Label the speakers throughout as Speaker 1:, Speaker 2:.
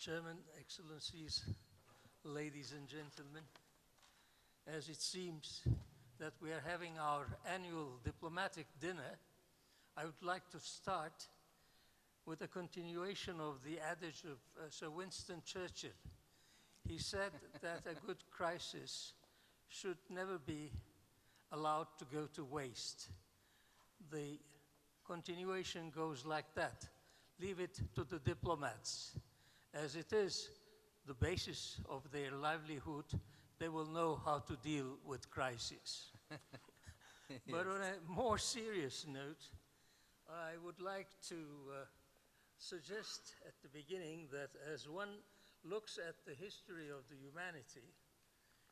Speaker 1: Chairman, Excellencies, ladies and gentlemen, as it seems that we are having our annual diplomatic dinner, I would like to start with a continuation of the adage of Sir Winston Churchill. He said that a good crisis should never be allowed to go to waste. The continuation goes like that. Leave it to the diplomats. As it is the basis of their livelihood, they will know how to deal with crises.
Speaker 2: Yes.
Speaker 1: But on a more serious note, I would like to suggest at the beginning that as one looks at the history of the humanity,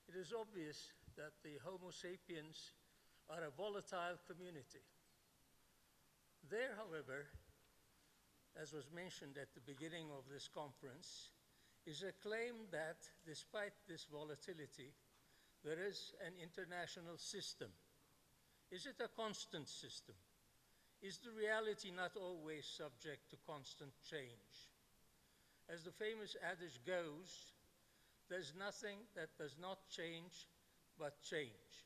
Speaker 1: it is obvious that the Homo sapiens are a volatile community. There, however, as was mentioned at the beginning of this conference, is a claim that despite this volatility, there is an international system. Is it a constant system? Is the reality not always subject to constant change? As the famous adage goes, there's nothing that does not change but change.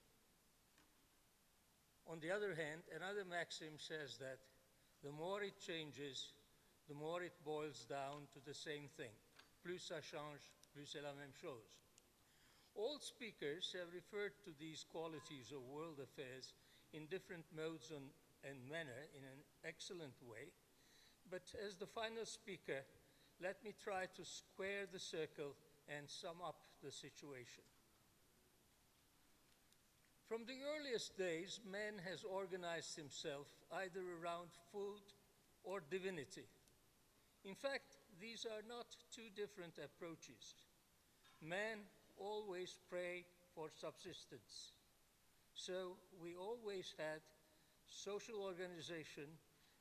Speaker 1: On the other hand, another maxim says that the more it changes, the more it boils down to the same thing. Plus ça change, plus c'est la même chose. All speakers have referred to these qualities of world affairs in different modes and manner in an excellent way, but as the final speaker, let me try to square the circle and sum up the situation. From the earliest days, man has organized himself either around food or divinity. In fact, these are not two different approaches. Man always prayed for subsistence. So we always had social organization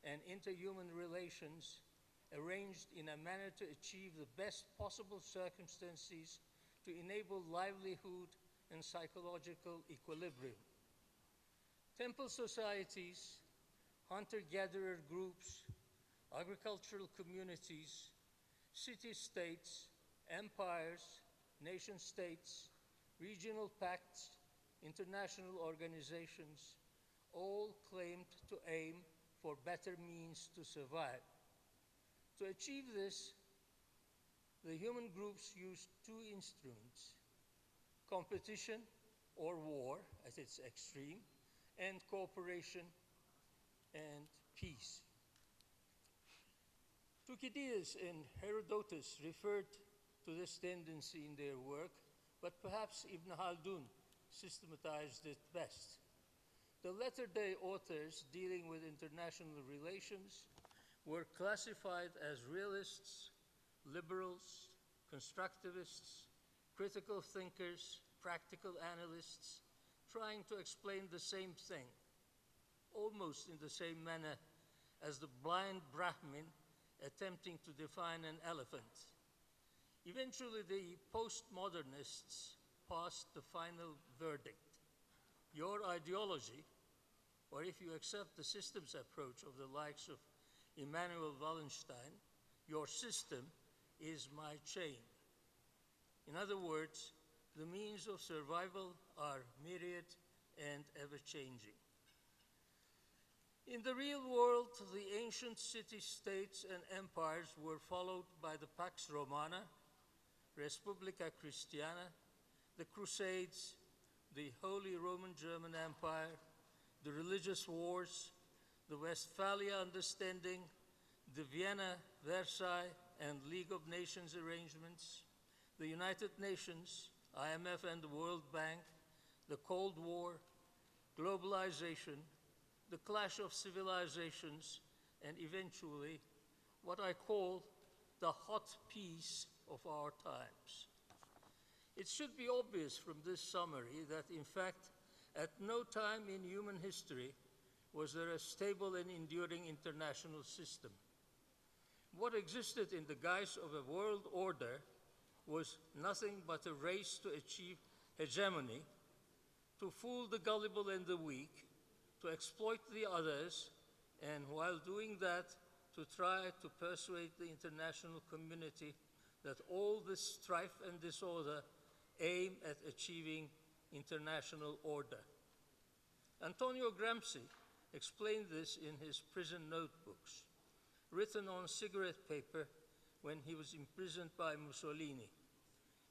Speaker 1: and interhuman relations arranged in a manner to achieve the best possible circumstances to enable livelihood and psychological equilibrium. Temple societies, hunter-gatherer groups, agricultural communities, city-states, empires, nation-states, regional pacts, international organizations, all claimed to aim for better means to survive. To achieve this, the human groups used two instruments: competition or war at its extreme, and cooperation and peace. Thucydides and Herodotus referred to this tendency in their work, but perhaps Ibn Khaldun systematized it best. The latter-day authors dealing with international relations were classified as realists, liberals, constructivists, critical thinkers, practical analysts, trying to explain the same thing, almost in the same manner as the blind Brahmin attempting to define an elephant. Eventually, the postmodernists passed the final verdict. Your ideology, or if you accept the systems approach of the likes of Immanuel Wallenstein, your system is my chain. In other words, the means of survival are myriad and ever-changing. In the real world, the ancient city-states and empires were followed by the Pax Romana, Respublica Christiana, the Crusades, the Holy Roman German Empire, the religious wars, the Westphalia Understanding, the Vienna, Versailles, and League of Nations arrangements, the United Nations, IMF and the World Bank, the Cold War, globalization, the clash of civilizations, and eventually what I call the hot peace of our times. It should be obvious from this summary that, in fact, at no time in human history was there a stable and enduring international system. What existed in the guise of a world order was nothing but a race to achieve hegemony, to fool the gullible and the weak, to exploit the others, and while doing that, to try to persuade the international community that all this strife and disorder aim at achieving international order. Antonio Gramsci explained this in his prison notebooks, written on cigarette paper when he was imprisoned by Mussolini.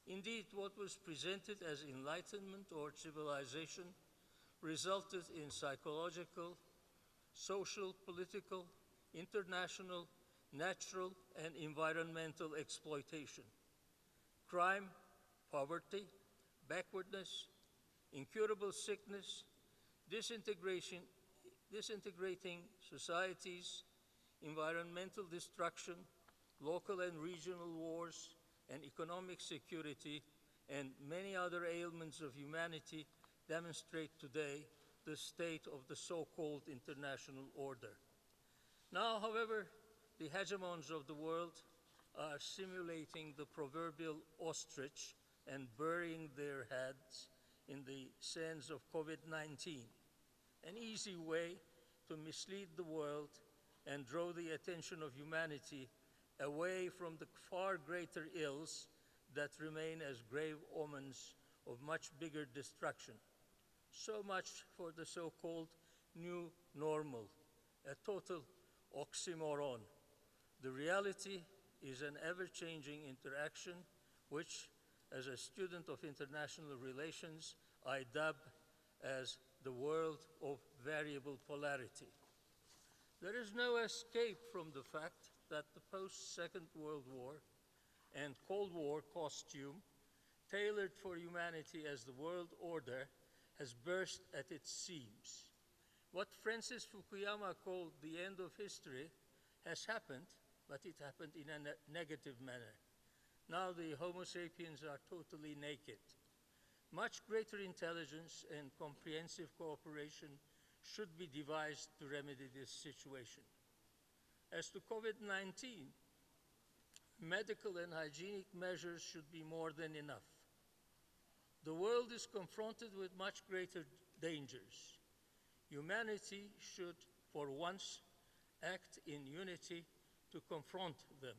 Speaker 1: Indeed, what was presented as enlightenment or civilization resulted in psychological, social, political, international, natural, and environmental exploitation. Crime, poverty, backwardness, incurable sickness, disintegrating societies, environmental destruction, local and regional wars, and economic security, and many other ailments of humanity demonstrate today the state of the so-called international order. Now, however, the hegemons of the world are simulating the proverbial ostrich and burying their heads in the sands of COVID-19, an easy way to mislead the world and draw the attention of humanity away from the far greater ills that remain as grave omens of much bigger destruction. So much for the so-called new normal, a total oxymoron. The reality is an ever-changing interaction which, as a student of international relations, I dub as the world of variable polarity. There is no escape from the fact that the post-Second World War and Cold War costume, tailored for humanity as the world order, has burst at its seams. What Francis Fukuyama called the end of history has happened, but it happened in a negative manner. Now the Homo sapiens are totally naked. Much greater intelligence and comprehensive cooperation should be devised to remedy this situation. As to COVID-19, medical and hygienic measures should be more than enough. The world is confronted with much greater dangers. Humanity should, for once, act in unity to confront them.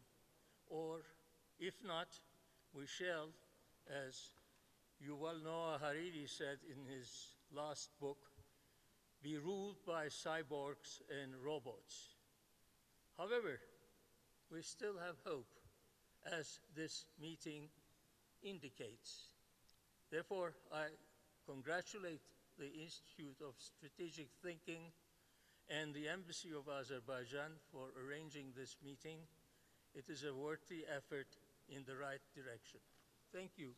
Speaker 1: Or, if not, we shall, as Yuval Noah Harari said in his last book, be ruled by cyborgs and robots. However, we still have hope, as this meeting indicates. Therefore, I congratulate the Institute of Strategic Thinking and the Embassy of Azerbaijan for arranging this meeting. It is a worthy effort in the right direction. Thank you.